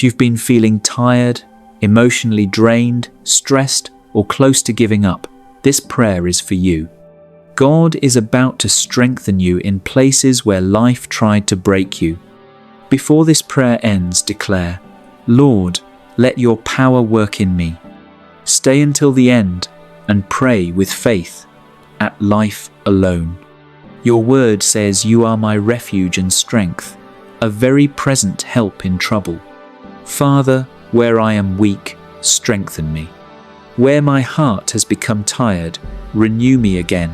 you've been feeling tired, emotionally drained, stressed, or close to giving up, this prayer is for you. God is about to strengthen you in places where life tried to break you. Before this prayer ends, declare, "Lord, let your power work in me." Stay until the end and pray with faith at Life Alone. Your word says, "You are my refuge and strength, a very present help in trouble." Father, where I am weak, strengthen me. Where my heart has become tired, renew me again.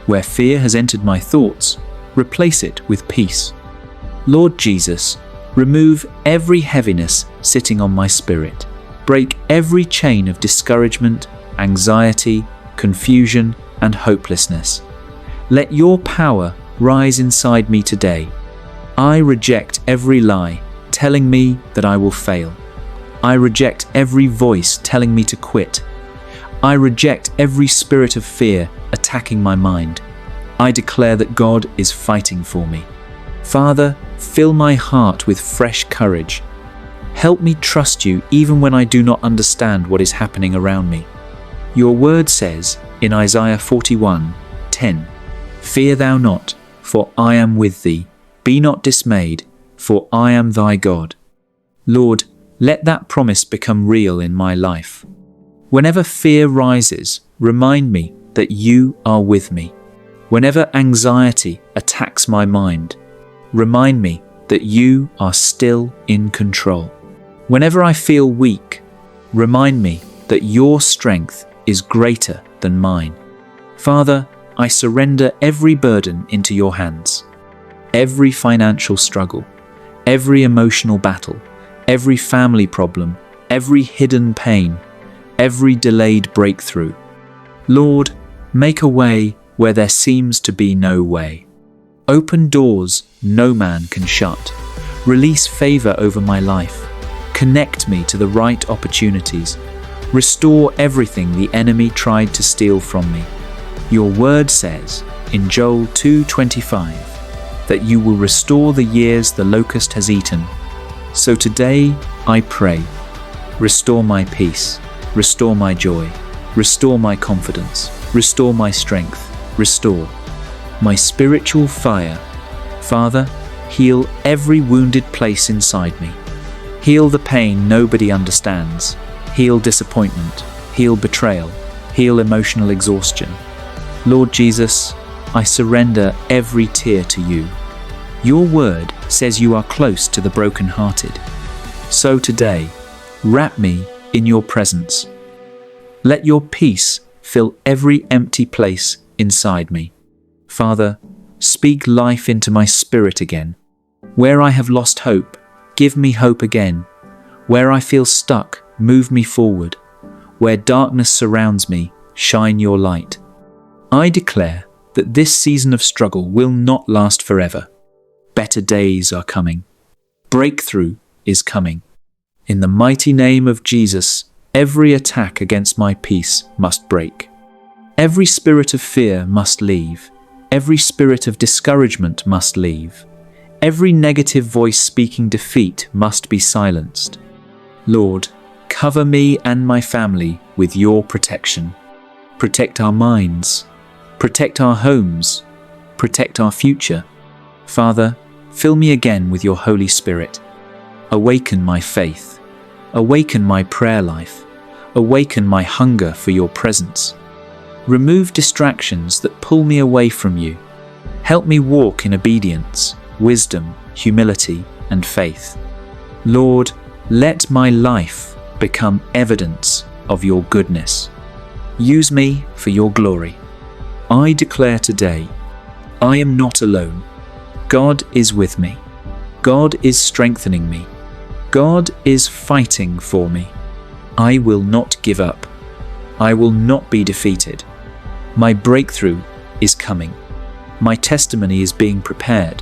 Where fear has entered my thoughts, replace it with peace. Lord Jesus, remove every heaviness sitting on my spirit. Break every chain of discouragement, anxiety, confusion, and hopelessness. Let your power rise inside me today. I reject every lie telling me that I will fail. I reject every voice telling me to quit. I reject every spirit of fear attacking my mind. I declare that God is fighting for me. Father, fill my heart with fresh courage. Help me trust you even when I do not understand what is happening around me. Your word says in Isaiah 41:10, "Fear thou not, for I am with thee. Be not dismayed, for I am thy God." Lord, let that promise become real in my life. Whenever fear rises, remind me that you are with me. Whenever anxiety attacks my mind, remind me that you are still in control. Whenever I feel weak, remind me that your strength is greater than mine. Father, I surrender every burden into your hands. Every financial struggle, every emotional battle, every family problem, every hidden pain, every delayed breakthrough. Lord, make a way where there seems to be no way. Open doors no man can shut. Release favor over my life. Connect me to the right opportunities. Restore everything the enemy tried to steal from me. Your word says in Joel 2:25 that you will restore the years the locust has eaten. So today I pray, restore my peace, restore my joy, restore my confidence, restore my strength, restore my spiritual fire. Father, heal every wounded place inside me. Heal the pain nobody understands. Heal disappointment. Heal betrayal. Heal emotional exhaustion. Lord Jesus, I surrender every tear to you. Your word says you are close to the brokenhearted. So today, wrap me in your presence. Let your peace fill every empty place inside me. Father, speak life into my spirit again. Where I have lost hope, give me hope again. Where I feel stuck, move me forward. Where darkness surrounds me, shine your light. I declare that this season of struggle will not last forever. Better days are coming. Breakthrough is coming. In the mighty name of Jesus, every attack against my peace must break. Every spirit of fear must leave. Every spirit of discouragement must leave. Every negative voice speaking defeat must be silenced. Lord, cover me and my family with your protection. Protect our minds. Protect our homes. Protect our future. Father, fill me again with your Holy Spirit. Awaken my faith. Awaken my prayer life. Awaken my hunger for your presence. Remove distractions that pull me away from you. Help me walk in obedience, wisdom, humility, and faith. Lord, let my life become evidence of your goodness. Use me for your glory. I declare today, I am not alone. God is with me. God is strengthening me. God is fighting for me. I will not give up. I will not be defeated. My breakthrough is coming. My testimony is being prepared.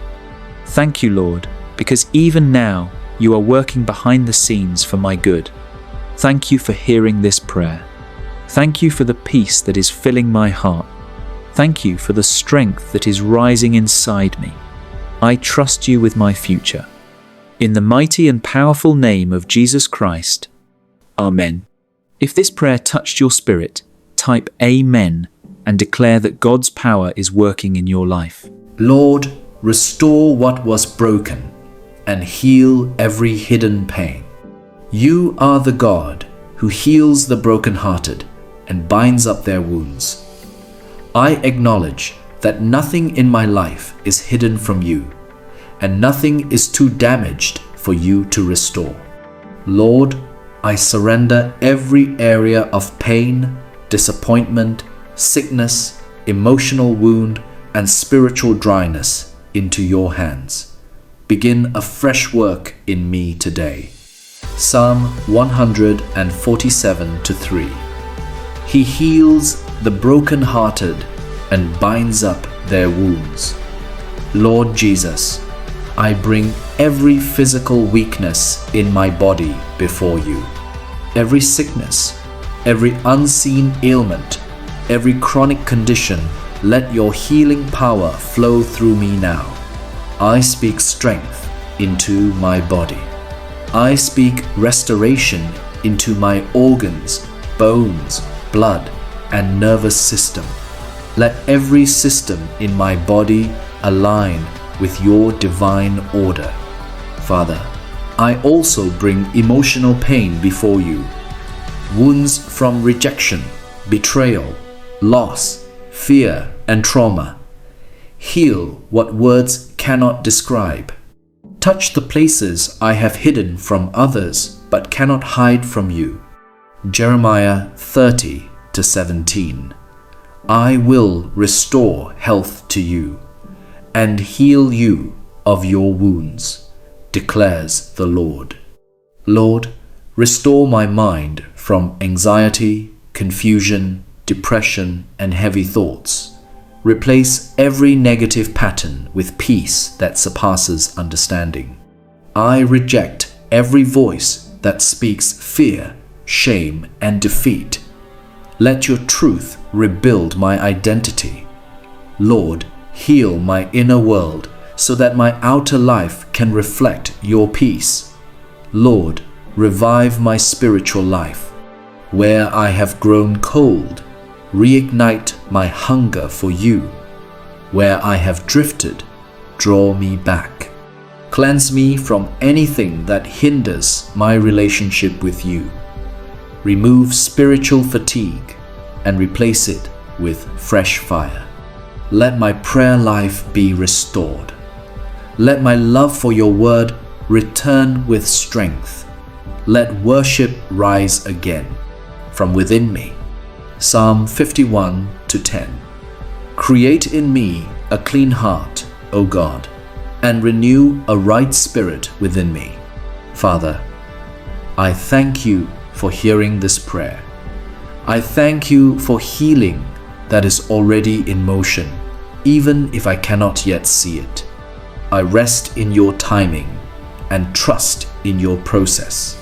Thank you, Lord, because even now you are working behind the scenes for my good. Thank you for hearing this prayer. Thank you for the peace that is filling my heart. Thank you for the strength that is rising inside me. I trust you with my future. In the mighty and powerful name of Jesus Christ. Amen. If this prayer touched your spirit, type Amen and declare that God's power is working in your life. Lord, restore what was broken and heal every hidden pain. You are the God who heals the brokenhearted and binds up their wounds. I acknowledge that nothing in my life is hidden from you, and nothing is too damaged for you to restore. Lord, I surrender every area of pain, disappointment, sickness, emotional wound, and spiritual dryness into your hands. Begin a fresh work in me today. Psalm 147:3. He heals the brokenhearted and binds up their wounds. Lord Jesus, I bring every physical weakness in my body before you. Every sickness, every unseen ailment, every chronic condition, let your healing power flow through me now. I speak strength into my body. I speak restoration into my organs, bones, blood, and nervous system. Let every system in my body align with your divine order. Father, I also bring emotional pain before you. Wounds from rejection, betrayal, loss, fear, and trauma. Heal what words cannot describe. Touch the places I have hidden from others but cannot hide from you. Jeremiah 30:17. I will restore health to you and heal you of your wounds, declares the Lord. Lord, restore my mind from anxiety, confusion, depression, and heavy thoughts. Replace every negative pattern with peace that surpasses understanding. I reject every voice that speaks fear, shame, and defeat. Let your truth rebuild my identity. Lord, heal my inner world so that my outer life can reflect your peace. Lord, revive my spiritual life. Where I have grown cold, reignite my hunger for you. Where I have drifted, draw me back. Cleanse me from anything that hinders my relationship with you. Remove spiritual fatigue and replace it with fresh fire. Let my prayer life be restored. Let my love for your word return with strength. Let worship rise again from within me. Psalm 51:10. Create in me a clean heart, O God, and renew a right spirit within me. Father, I thank you for hearing this prayer. I thank you for healing that is already in motion, even if I cannot yet see it. I rest in your timing and trust in your process.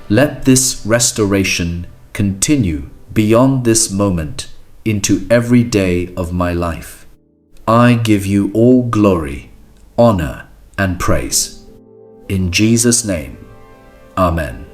Let this restoration continue beyond this moment into every day of my life. I give you all glory, honor, and praise. In Jesus' name, Amen.